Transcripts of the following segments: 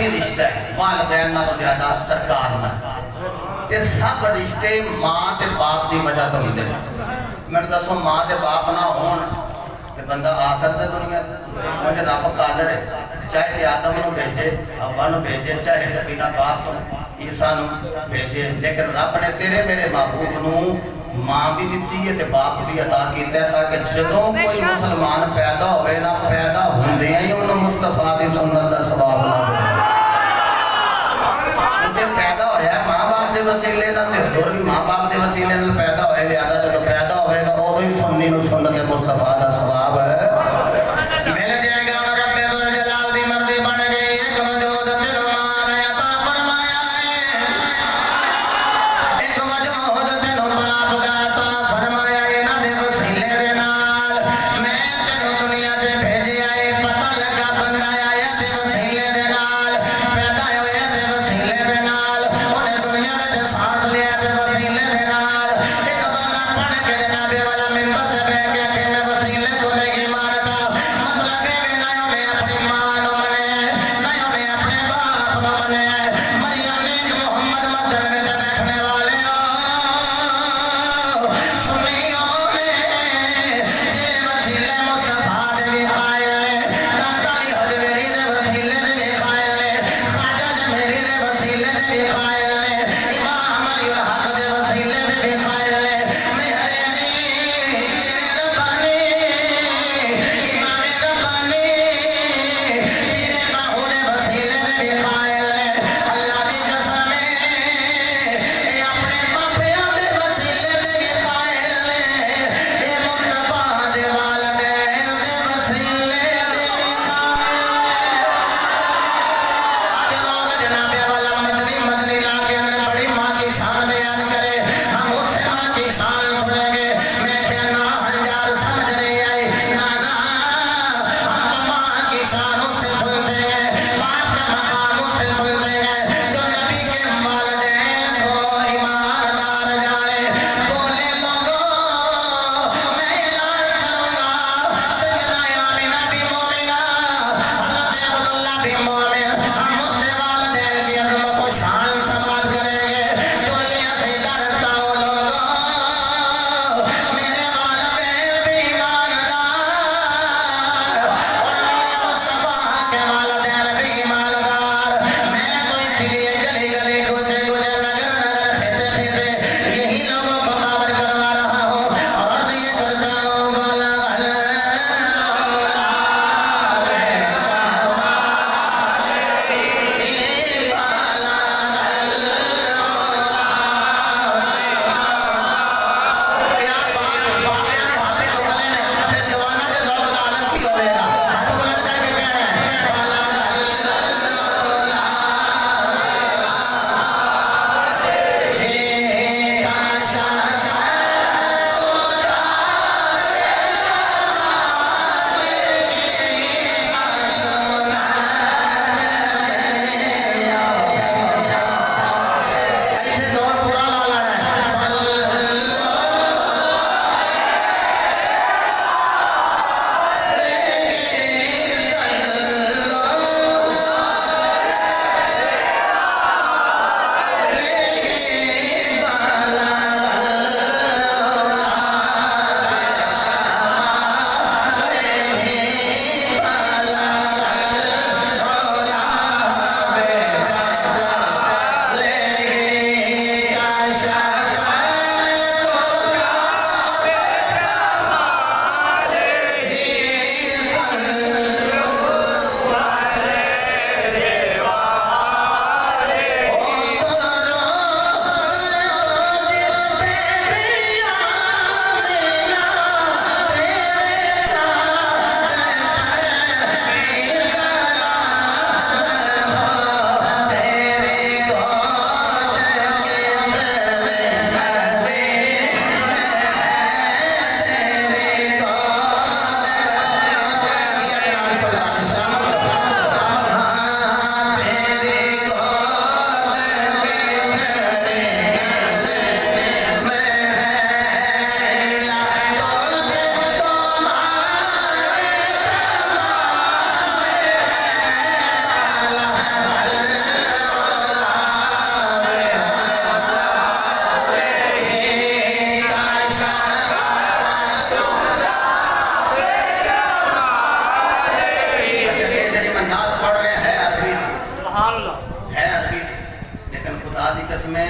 करीबी रिश्ता है वालिदैन नालों ज़्यादा सरकार नाल ते सब रिश्ते मां ते बाप की वजह तो होंदे मैनूं दसो मां ते बाप ना होण ते बंदा आ सकदा दुनिया मुझे रब कादर है चाहे ते आदम नूं भेजे हवा नूं भेजे चाहे ते बिना बाप तो ईसा नूं भेजे लेकिन रब ने तेरे मेरे महबूब नूं मां भी दी है बाप भी अता किया ताकि जदों कोई मुसलमान पैदा होवे ना पैदा होंदे ही उन्होंने मुस्तफा की सुन्नत का सवाब ना पैदा होया माँ बाप के वसीले होर भी माँ बाप के वसीले पैदा होए लिहाजा जो पैदा होएगा उदों ही सुन्नी नूं सुन्नत मुस्तफा का सवाब मिल जाएगा रब्बे दुल जलाल दी मर्जी बन गई एक वजूद दिल माल अता फरमाया है एक वजूद दिल बाप दा अता फरमाया इन्हां दे वसीले दे नाल मैं तैनूं दुनिया ते भेजिया है पता लगा बंदा आया ते वसीले दे नाल पैदा होया ते वसीले दे नाल ओने दुनिया विच सांस लिया ते वसीले दे नाल एक बंदा पढ़ के जनाबे वाला मिंबर ते बैठ खुदा दी कसमें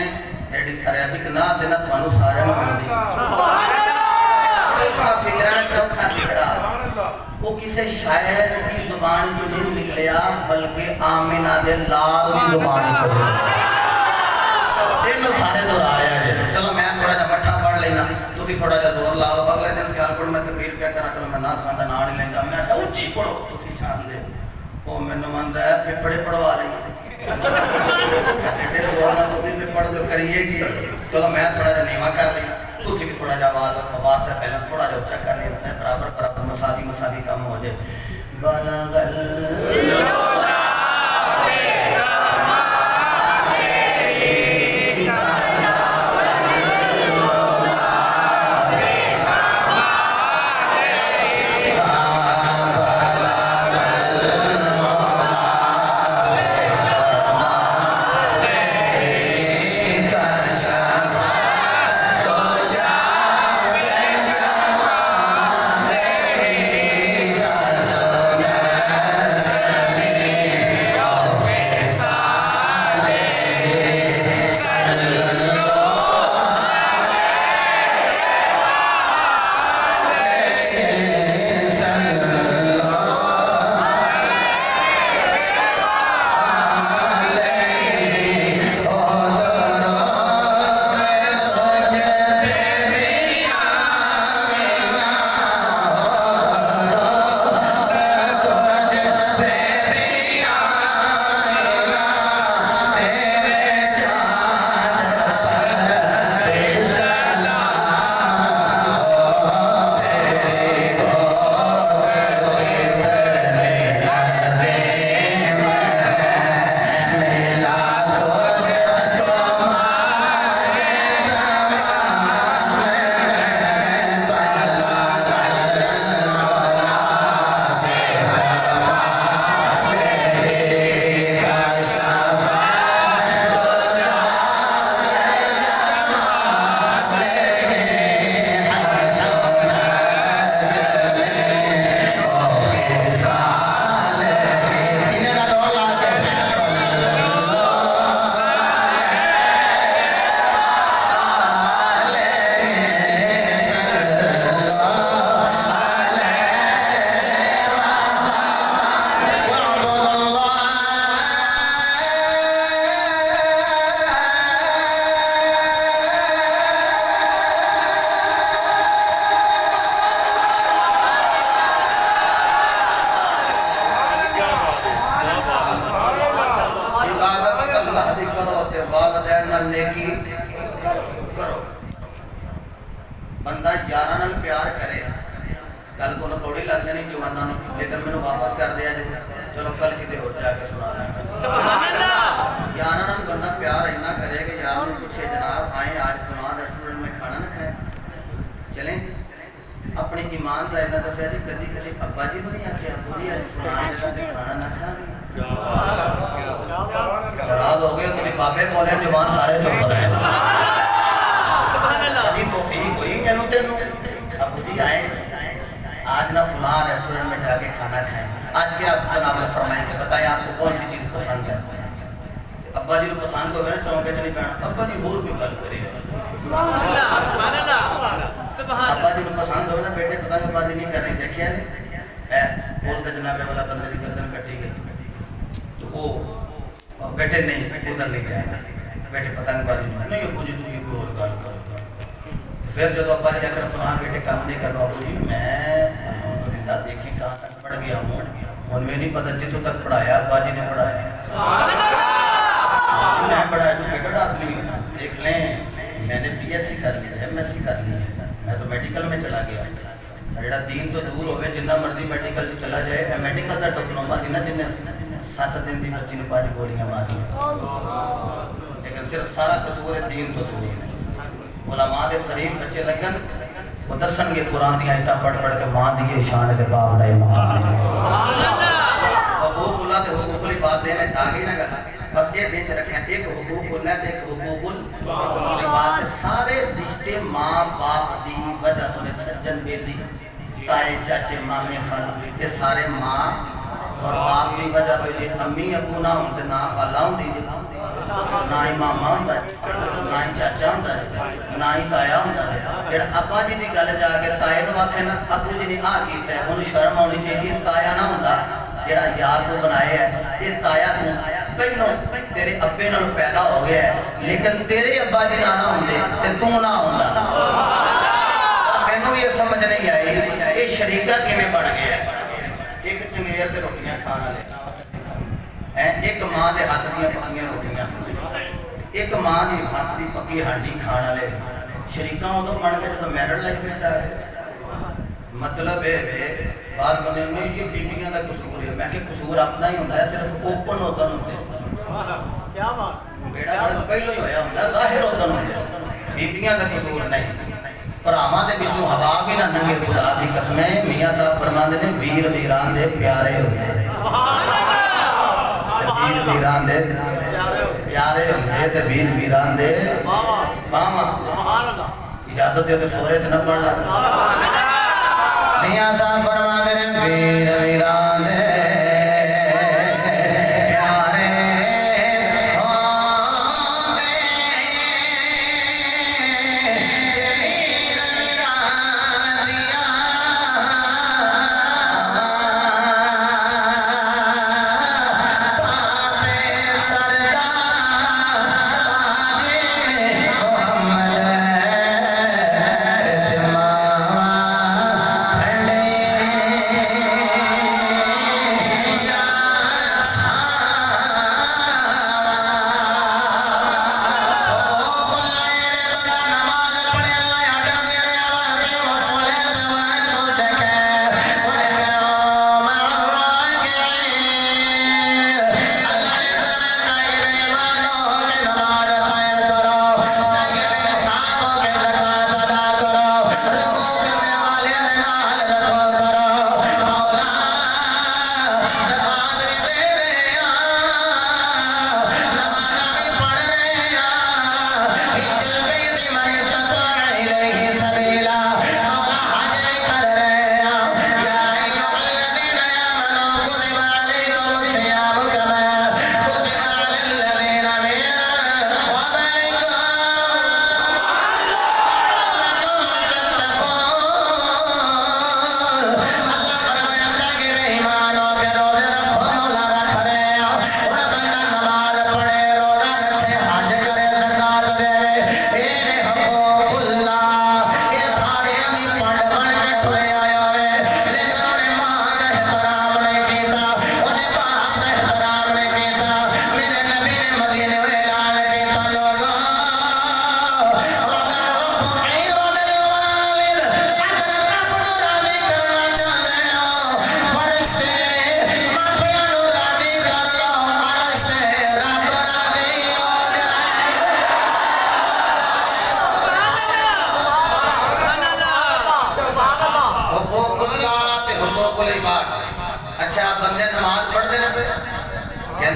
एडी अरेबिक ना देना थानू सारे में मिलदी चौथा फिकरा वो किसी शायर की जुबान चो नहीं निकलिया बल्कि आमिना दे लाल की जुबान चो तीनों सारे दोहराया है। चलो मैं थोड़ा जा मट्ठा पढ़ लेना तुसी थोड़ा जा जोर ला लो। अगले दिन सियालकोट में तकरीर क्या करा चलो मैं ना खांदा ना नहीं लेंदा मैं ऊंची पढ़ो तुसी छान दे ओ मैनू मंदा है फेफड़े पढ़वा लेंगे एडे जोर ना तुसी भी पढ़ दो करिए की। चलो मैं थोड़ा जा नीवा कर लेना तुसी भी थोड़ा जा आवाज से पहले थोड़ा जा ऊंचा कर लेना बराबर बराबर मसावी कम हो जाए। बलगल बंदा यारा नाल प्यार करे गल को थोड़ी लग जानी जवाना लेकिन मैंने वापस कर दिया जी चलो कल किते और जाके सुना यारा नाल बंदा प्यार इतना करे कि यार पूछे जनाब आए आज सुना रेस्टोरेंट में खाना ना खाए चलें अपने ईमान का इतना दसिया जी कभी कभी अब्बा जी को नहीं आखे अब्बू जी आज सुना खाना ना खा नाराज हो गए तुम्हें बाबे बोले जवान सारे चुप रहे अबू जी आए आज ना फुला रेस्टोरेंट में जाके खाना खाएं आज क्या जनाब फरमाएंगे बताएं आपको कौन सी चीज़ पसंद है। अब्बा जी को पसंद हो गया चौंके नहीं पैना अब्बा जी होर भी गल करें अब्बा जी को पसंद हो गया बेटे पता अब्बा जी नहीं कर रहे देखिए बोलते जनाब वाला बंदे की गर्दन कटी गई तो वो बेटे नहीं उधर नहीं जाएगा बेटे पतंगबाजी नहीं अबू जी तुम कोई और गल करो। फिर जो अब्बा जी आकर सुना बेटे काम नहीं कर अबू जी मैं अल्हम्दुलिल्लाह देखी कहाँ तक पढ़ गया हूँ मुझे नहीं पता जितों तक पढ़ाया अब्बा जी ने पढ़ाया मैं पढ़ाया जो बेटा आदमी देख लें मैंने BSc कर ली है MSc कर ली है मैं तो मेडिकल में चला गया जो दीन तो दूर हो जिन्ना मर्जी मेडिकल चला जाए मेडिकल का डिप्लोमा से ना जिन्हें 7 दिन की बच्ची ने 5 गोलियां मारी लेकिन सिर्फ सारा कसूर दीन तो दूर है। उलमा दे करीब बच्चे लगन वो दसणगे कुरान दी आयतां पढ़ पढ़ के मां दी शान दे बाप दा मकाम है हकूकुल्लाह ते हुकूकुल बात देने आ गई ना गल बस ये दिन रखा एक हुकूकुल्लाह ते एक हुकूकुल बात सारे रिश्ते मां बाप दी वजह तो सज्जन बेली ताए चाचे मामे खाला ये सारे मां और बाप की वजह तो ये अम्मी अबू ना होंदे ना खाला होंदी ना ही मामा होंदा ना ही चाचा होंदा ना ही ताया होंदा जेड़ा अब्बा जी की गल जाके ताए नूं आखे ना अब्बू जी ने आ कीता है उन्हें शर्म आनी चाहिए ताया ना होंदा जेड़ा यार को बनाया है ये ताया तू पहलों तेरे अब्बे नाल पैदा हो गया है लेकिन तेरे अब्बा जी ना होंदे ते तू ना होंदा मैनू ये समझ नहीं आई ये शरीका किवें बन गया एक चंगेर ते रोटियां खाण वाले एक मां के हाथ दी पक्कियां रोटियां एक मां की हाथ की पक्की हांडी खाण वाले शरीका उदों बन गए जो मैरिड लाइफ में आ गए मतलब बाहर बने नहीं ये बीबियां का कसूर है मैं कसूर अपना ही होता है सिर्फ ओपन उदन होंगे क्या बात बेड़ा पहले ही होया होंदा जाहिर उदन होंगे बीबियां का कसूर नहीं भरावां दे विचों हवा भी ना नंगे खुदा दी कसम मियां साहब फरमांदे ने वीर वीरान दे प्यारे होंदे वीर वीरान दे प्यारे होंदे ते वीर वीरान दे बावा इजाजत दे तो सोरे ते न पढ़ मियां साहब फरमाते हैं वीर वीरान दे प्यारे होंदे वीर वीरान दिया पापे सरदार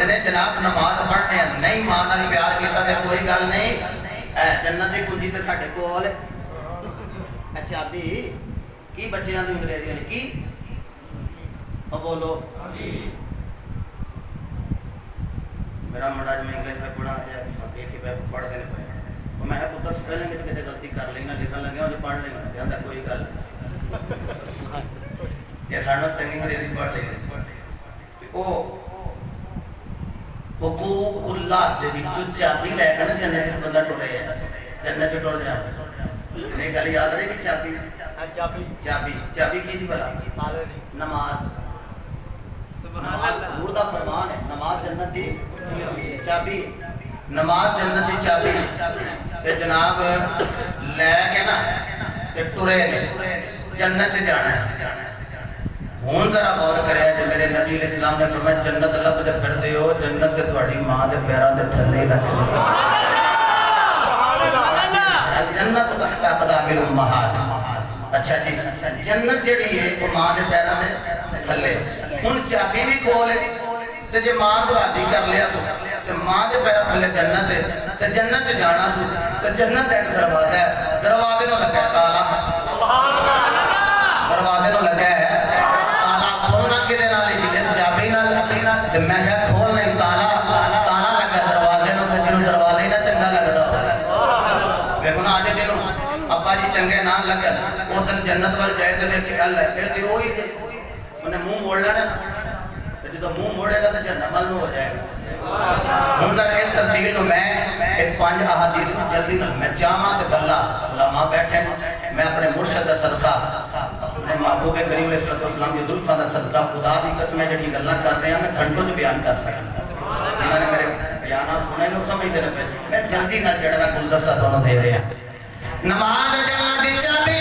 ताजे जनाब नमाज पढ़ने नहीं मां नाल प्यार कीता ते कोई गल नहीं जन्नत दी कुंजी ते साडे कोल अच्छा अभी की बच्चियां दी अंग्रेजी ने की ओ बोलो मेरा मुंडा जो इंग्लिश में पढ़ा दे एक ही पढ़ देने पे मैं पुत्र स्पेलिंग में किते गलती कर लेना लिखन लगे और पढ़ लेना कहंदा कोई गल ये साडा चंगी अंग्रेजी पढ़ लेंगे ओ हुकूकुल्लाह दे विचों चाबी लेकर ना जन्नत च बंदा टुरे है जन्नत च टुर जाए ये गल याद रहे कि चाबी चाबी चाबी चाबी की थी भला नमाज सुभान अल्लाह हुजूर दा फरमान है नमाज जन्नत दी चाबी नमाज जन्नत दी चाबी ते जनाब लेके ना ते टुरे ने जन्नत च जाना है हुन जरा गौर करे जे मेरे नबी इस्लाम ने फरमाया जन्नत लभदे फिरदे हो जन्नत ते तुम्हारी मां दे पैरां दे थल्ले ही रख सुभान अल्लाह अल जन्नत तहता क़दामिल उम्महात अच्छा जी जन्नत जेड़ी है वो मां दे पैरां दे थल्ले हुन चाबी भी कोल ते जे मां को राजी कर लिया ते मां दे पैरां थल्ले जन्नत है ते जन्नत च जाना सु ते जन्नत दा एक दरवाजा है दरवाजे नु लगा ताला सुभान अल्लाह दरवाजे नु लगा है किदे नाल इस चाबी नाल ते मैं क्या खोल नहीं ताला ताला लगा दरवाजे नु ते चंगे ना लगन वो दिन जन्नत वाल जाए तो देखे अल्लाह कहते हो ही उन्हें मुंह मोड़ लेना तो जो मुंह मोड़ेगा तो जन्नत वाल हो जाएगा हुन जरा इस तस्दीक नु मैं एक पांच अहादीस जल्दी ना मैं चाहवा ते बल्ला उलमा बैठे मैं अपने मुर्शिद दा सदका अपने महबूब करीम अलैहि सल्लम की जुल्फां दा सदका खुदा दी कसम जेडी गल्लां कर रहे हैं मैं घंटों च बयान कर सकदा जिन्होंने मेरे बयान सुने लोग समझते रहे मैं जल्दी ना जड़ा मैं गुलदस्ता तुहानू दे रहा नमाज जन्नत दी चाबी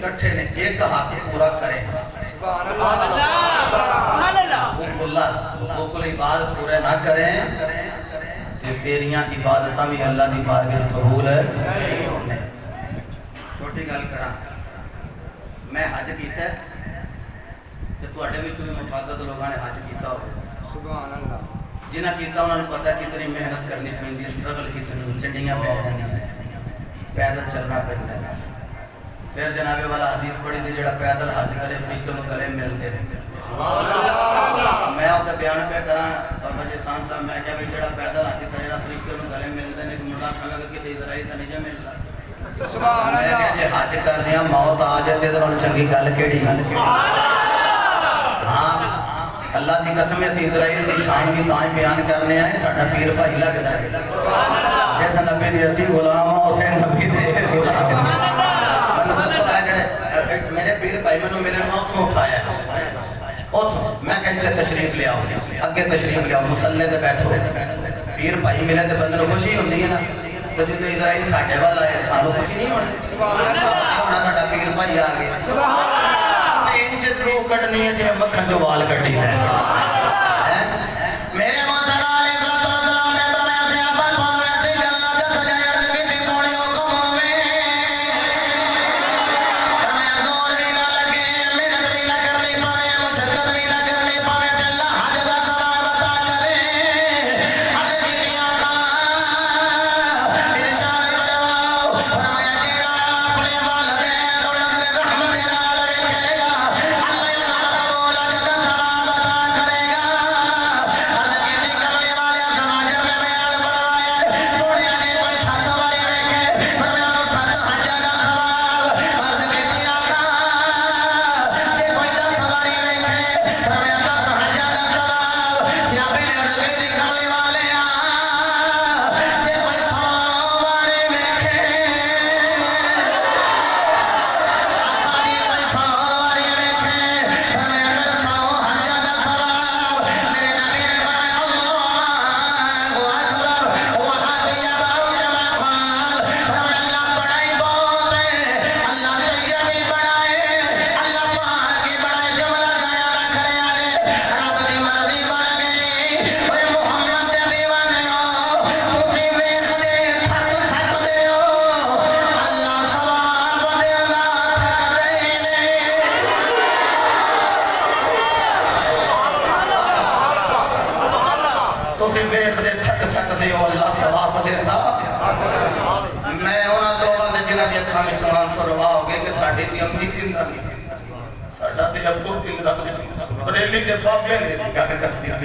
इकट्ठे ने एक हक पूरा करें हुकूकुल इबादत पूरे ना करें तो तेरियां इबादत भी अल्लाह की बारगाह में कबूल है नहीं। छोटी गल करा मैं हज किया तो तुहाडे विचों भी मुतअद्दिद लोगों ने हज किया हो सुभान अल्लाह जिन्हें किया उन्होंने पता कितनी मेहनत करनी पैंदी स्ट्रगल कितनी चंडियां पै जांदियां पैदल चलना पैंदा फिर जनाबे वाला हदीस पढ़ी थी जो पैदल हज करे फरिश्तों को गले मिलते मैं आपका बयान पे करा बाबा जी सान साहब मैं क्या भी जो पैदल हज करे ना फरिश्तों को गले मिलते हैं मुंडा आखन लगा कि इजराइल का नहीं मिलता मैं क्या जे हज करने मौत आ जाए तो चंगी गल केड़ी हाँ अल्लाह की कसम असीं इजराइल की शान भी तां बयान करने आए साडा पीर भाई लगदा है जिस नबी दे असीं गुलाम हां उस नबी दे गुलाम मेरे पीर भाई मैंने मेरे उठों उठाया उठों मैं कहते तशरीफ लिया अगे तशरीफ लिया मुसल्ले ते बैठो पीर भाई मिले तो बंदे खुशी होती है ना तो जो इजराइल साढ़े वाल आए सानू खुशी नहीं होनी होना साडा पीर भाई आ गया इंज रू कटनी है जिवें मक्खन जो वाल कटी है मेरे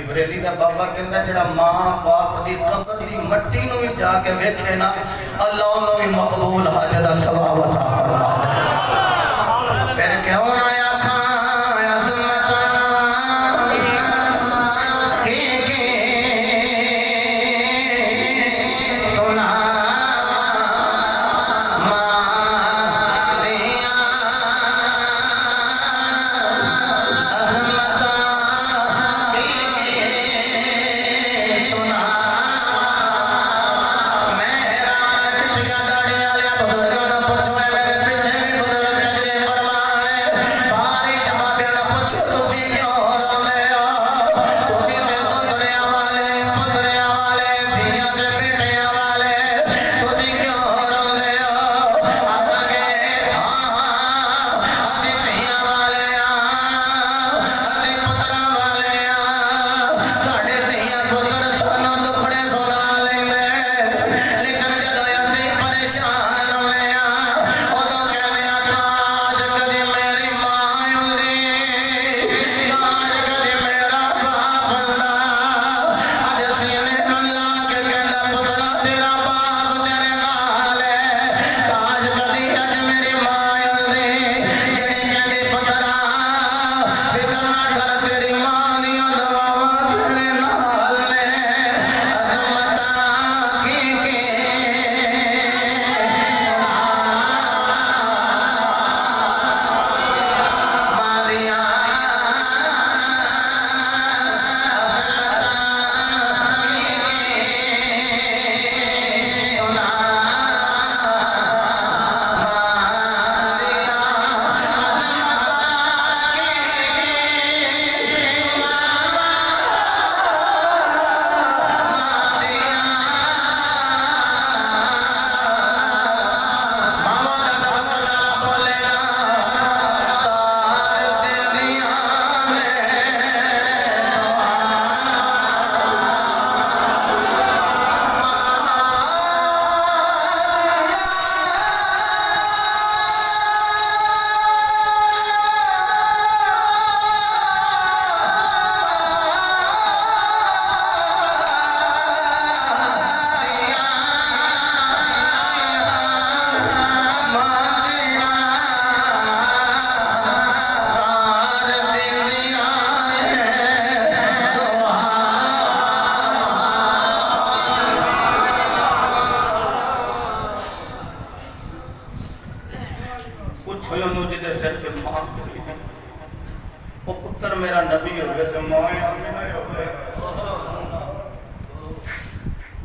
बरेली का बाबा कहता जो मां बाप की कबर की मट्टी भी जाके वेखे ना अल्लाह उन्होंने भी मकबूल हज का सवाब अता फरमा फिर क्यों ना पीछे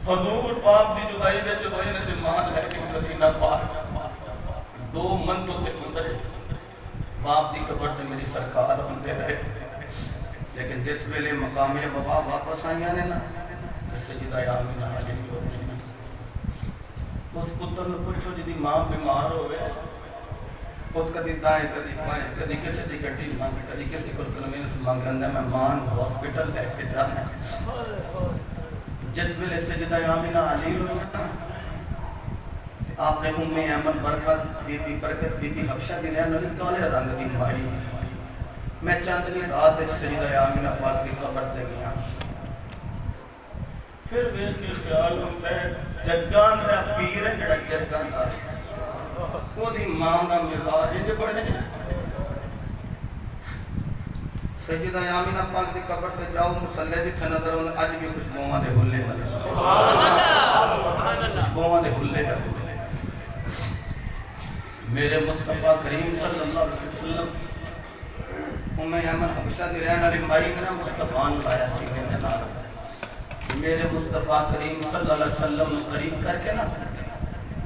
हजूर पाक दी जुदाई विच होई ने ते मां लैके मदीना पार दो मंजिल ते गुजरे बाप दी कब्र ते मेरी सरकार होंदे रहे लेकिन जिस वेले मकामे बाबा वापस आईया ने ना ते सजदा आमीना हाजिर हो गई उस पुत्र ने पूछो जिदी मां बीमार होवे पुत कदी दाएं कदी बाएं कदी किसी दी गड्डी मांगे कदी किसी को कन्वेंस मांगे अंदर मैं मां हॉस्पिटल लेके जाना जिस वेले सजदा आमीना हाजिर हो ना आपने उम्मे अमन बरकत बीबी हफ्सा दी नैन काले रंग दी माई मैं चांदनी रात विच सजदा आमीना पाक दी कब्र ते गया फिर वेख के ख्याल हुंदा है जग्गां दा पीर है जिहड़ा जग्गां दा ओदी मां दा मिजाज इंज बने सजदा आमीना पाक दी कब्र ते जाओ मुसल्ले जिथे नजर आउंदे अज भी खुशबूआं दे हुल्ले सुभान अल्लाह खुशबूआं दे हुल्ले मेरे मुस्तफा करीम सल्लल्लाहु अलैहि वसल्लम उम्मे अमन हबशा दी रहने वाली माई ने मुस्तफा नु लाया सीने दे नाल मेरे मुस्तफा करीम सल्लल्लाहु अलैहि वसल्लम नु करीब करके ना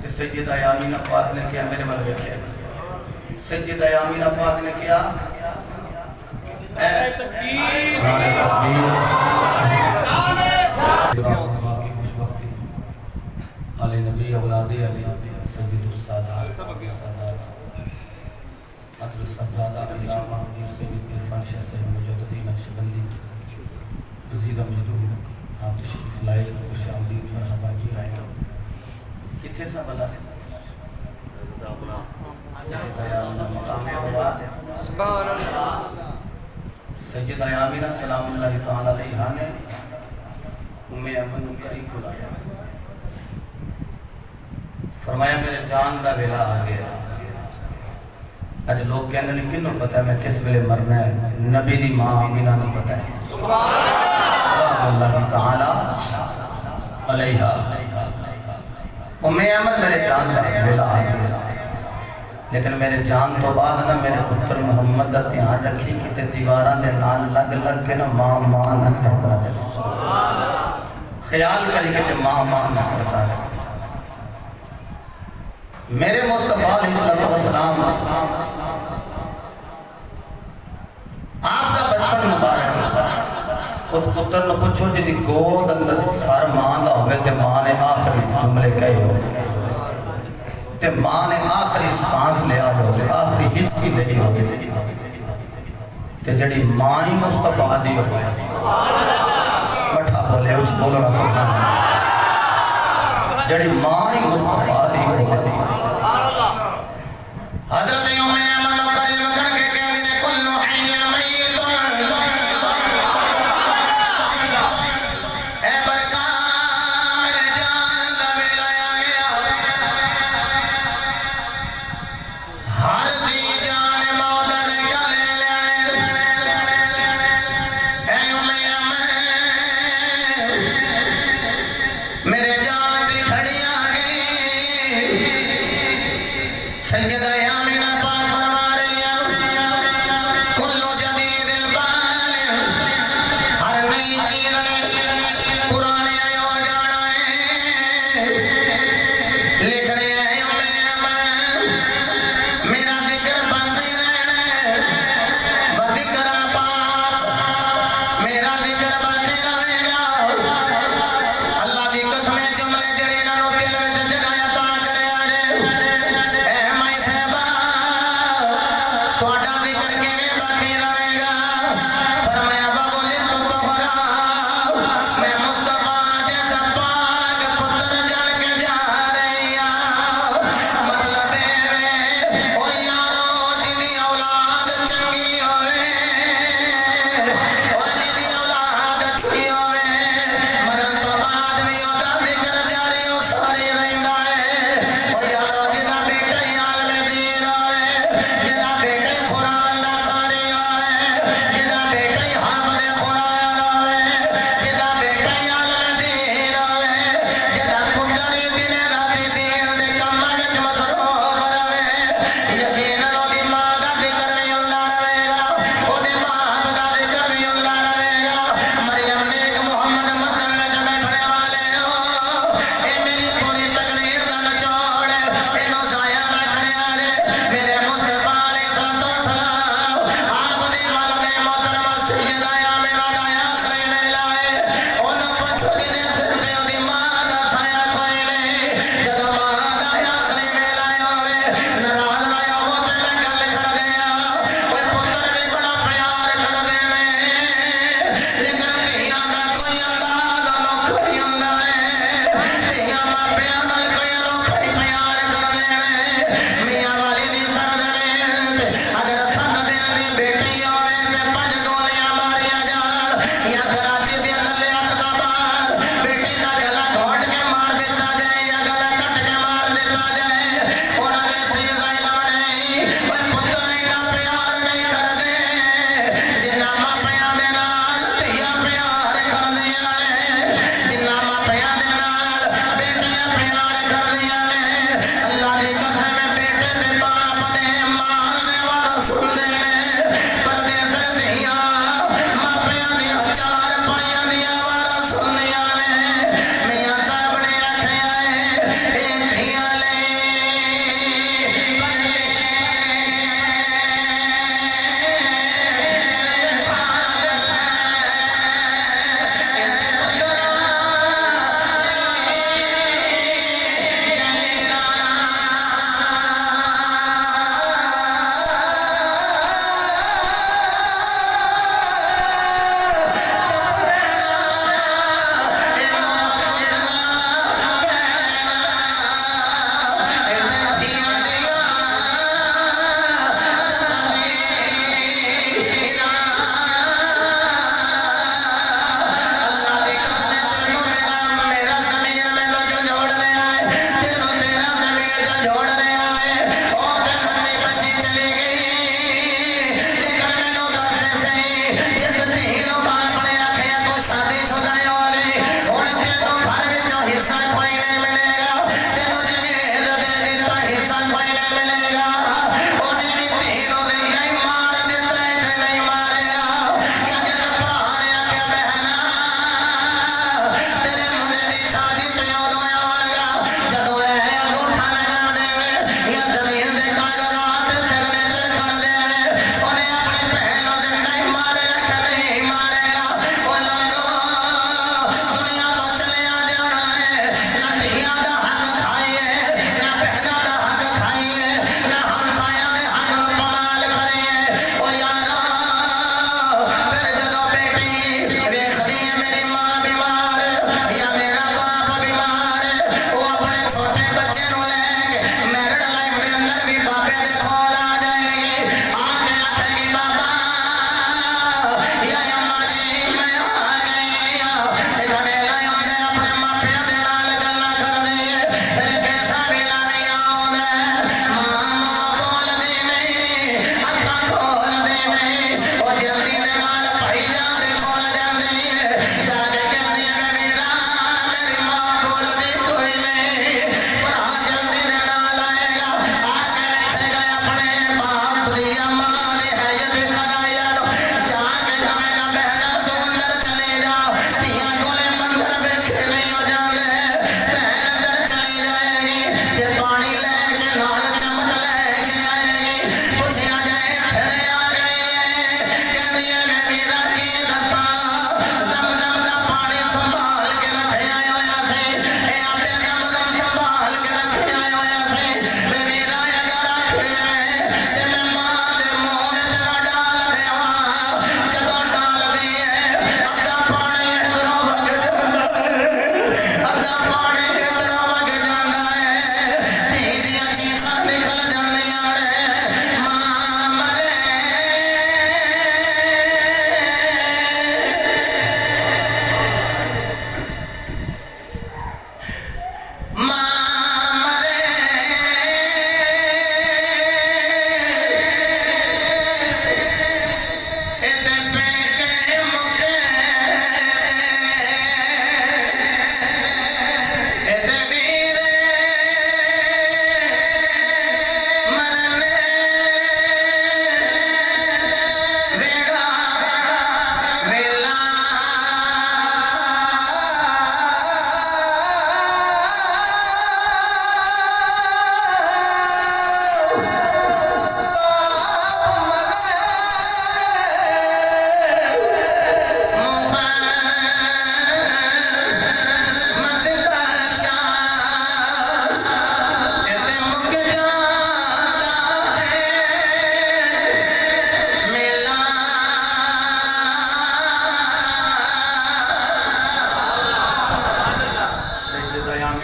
ते सैयदा आमीना पाक ने क्या मेरे मल वेखे सैयदा आमीना पाक ने क्या ए तकबीर नारे तकबीर शाने की खुशबख्ती अली नबी औलादे अली सैयदुस सादात अदरुस सज्जादा अल्लामा सैयद इरफान शाह साहब मुजद्दिदी नक्शबंदी ज़ीदा मजदूर आप तशरीफ लाए खुशामदीद मरहबा जी आए किथे सा भला से मकाम अबाद है सुभान अल्लाह सैयदा आमीना सलामुल्लाह तआला अलैहा ने उम्मे अमन को करीब बुलाया फरमाया मेरे जान का वेला आ गया अज लोग कहने ने किन्नू पता है मैं किस वेले मरना है नबी दी मां आमीना नू पता है सुभान अल्लाह तआला अलैहा उम्मे अमन मेरे जान का वेला आ गया लेकिन मेरे जान तो बाद ना मेरे पुत्र मोहम्मद का ध्यान रखी कि दीवारां दे नाल लग लग के ना मां मां ना करता रहे ख्याल करी कि मां मां ना करता रहे मेरे मुस्तफा अलैहिस्सलाम आपका बचपन मुबारक उस पुत्र ने पूछो जी गोद अंदर सर मां का होवे ते मां ने आखिरी जुमले कहे हो ते मां ने आखिरी सांस लिया हो आखिरी हिचकी ली हो ते जड़ी मां ही मुस्तफा दी हो मठा बोले उच बोलो ना सुभान जड़ी मां ही मुस्तफा दी हो हजरत उम्मे अमन करीब करके कहने ने कुल्लु हय्यिन मय्यित ए बरका मेरे जान दा वेला आ गया हर दी जान मौत ने गले ए उम्मे अमन मेरे जान दी खड़ी आ गई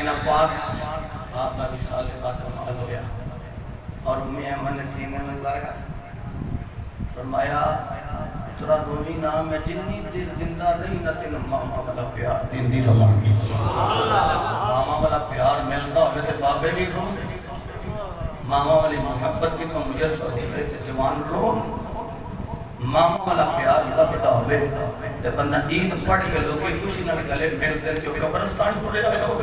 मदीना पाक आपका विशाल का कमाल हो गया और मैं सीने में लाया फरमाया तेरा रोही नाम मैं जिन्नी दिल जिंदा रही ना तेन मामा वाला प्यार दिंदी रवांगी मामा वाला प्यार मिलता हो तो बाबे भी रो मामा वाली मोहब्बत की तो मुयसर हो तो जवान रो मामा वाला प्यार बड़ा बड़ा हो तो बंदा ईद पढ़ के लोग खुशी नाल गले मिलते तो कब्रिस्तान पूरे आए हो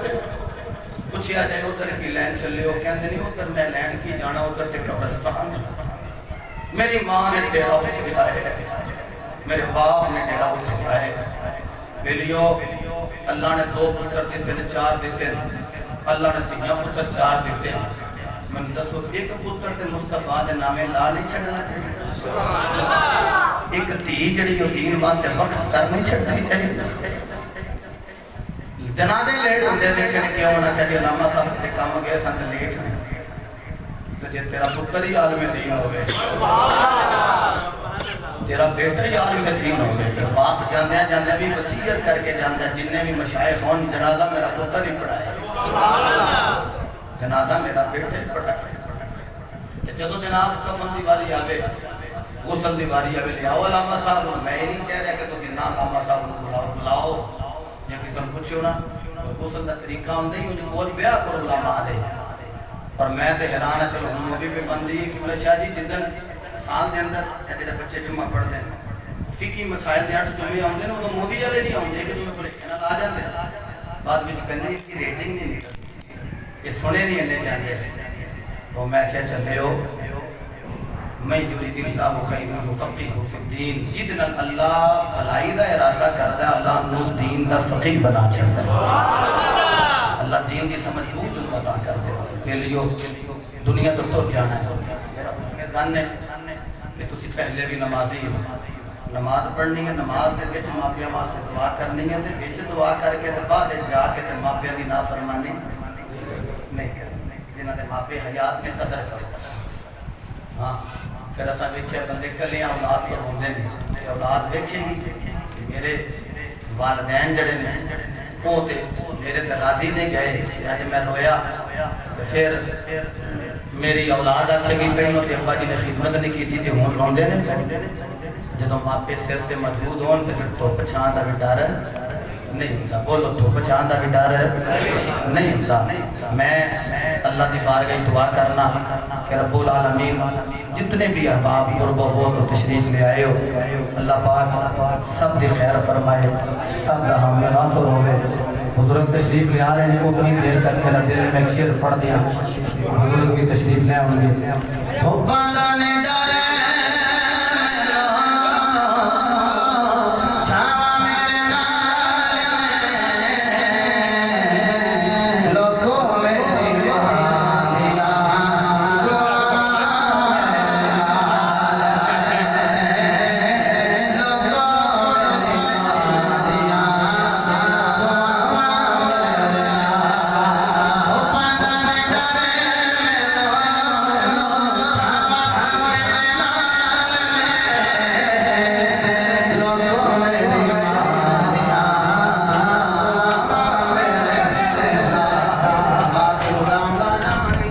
पूछा जाए उधर की लैन चले हो कहते नहीं उधर मैं लैन की जाना उधर ते कब्रिस्तान मेरी माँ ने डेरा उठाया मेरे बाप ने डेरा उठाया बेलियो अल्लाह ने 2 पुत्र दिते ने 4 दिते अल्लाह ने 3 पुत्र 4 दिते मैं दसो एक पुत्र ते मुस्तफा दे नामे ला नहीं छड़ना चाहिए सुभान अल्लाह एक धी जड़ी ओ दीन वास्ते वक्त कर नहीं छड़नी चाहिए जनाजे लेट होंदे देखे ने क्यों ना कहे लामा साहब ते काम गए सन लेट तो जे तेरा पुत्र ही आलम दीन हो गए तेरा बेटा ही आलिम दीन हो गए फिर बाप जांदे जांदे भी वसीयत करके जांदा जिन्ने भी मशाइख होन जनाजा मेरा पुत्र ही पढ़ाए सुभान अल्लाह जनाजा मेरा बेटा ही पढ़ाए कि जदों जनाब कफन दी वारी आवे गुसल दी वारी आवे ले आओ लामा साहब मैं नहीं कह रहा कि तुसी ना लामा साहब को बुलाओ या किसी को पूछो ना गुसल दा तरीका हुंदा ही उन्हें कोल ब्याह करो लामा दे पर मैं तो हैरान है चलो मूवी पे बंदी है कि शादी जिदन साल के अंदर जो बच्चे जुम्मा पढ़ते हैं फिकी मसाइल के 8 जुम्मे आते हैं उदों मूवी वाले नहीं आते कि जुम्मे पढ़े आ जाते बाद में कहते इसकी रेटिंग नहीं निकलती ये सुने नहीं इन्ने जाने तो मैं क्या चले हो मैं युरीदिल्लाहु खैरन युफ़क़्क़िहु फ़िद्दीन जिद नाल अल्लाह भलाई दा इरादा करदा अल्लाह नू दीन दा फ़क़ीह बना छड़दा अल्लाह दीन की समझ खूब अता कर दे बेलियो दुनिया तो टुर जाना है मेरा उसने दन है कि तुसी पहले भी नमाजी हो नमाज पढ़नी है नमाज के विच मापिया वास्ते दुआ करनी है ते विच दुआ करके ते बाद जाके ते मापिया दी नाफरमानी नहीं करनी जिन्हां दे मापे हयात में कदर करो हाँ फिर असा वेख्या बंदे कलियां औलाद पर होंदे ने औलाद वेखेगी कि मेरे वालदैन जड़े ने वो ते मेरे ते राजी नहीं गए अज मैं रोया तो फिर मेरी औलाद आखेगी पहलों तो अब्बा जी ने खिदमत नहीं की थी हुण रोंदे ने जो मापे सिर से मौजूद हो तो फिर धुप छां का भी डर नहीं होंदा बोलो धुप छां का भी डर नहीं होंदा मैं अल्लाह की बारगाह दुआ करना कि रब्बुल आलमीन जितने भी अहबाब कुर्बो वो तो तशरीफ ले आए हो अल्लाह पाक सब दी खैर फरमाए सब दा हामी नासर होवे बुजुर्ग तशरीफ ले आ रहे हैं उतनी देर तक मेरा दिल में एक शेर पढ़ दिया बुजुर्ग भी तशरीफ ले आएंगे धुपां दा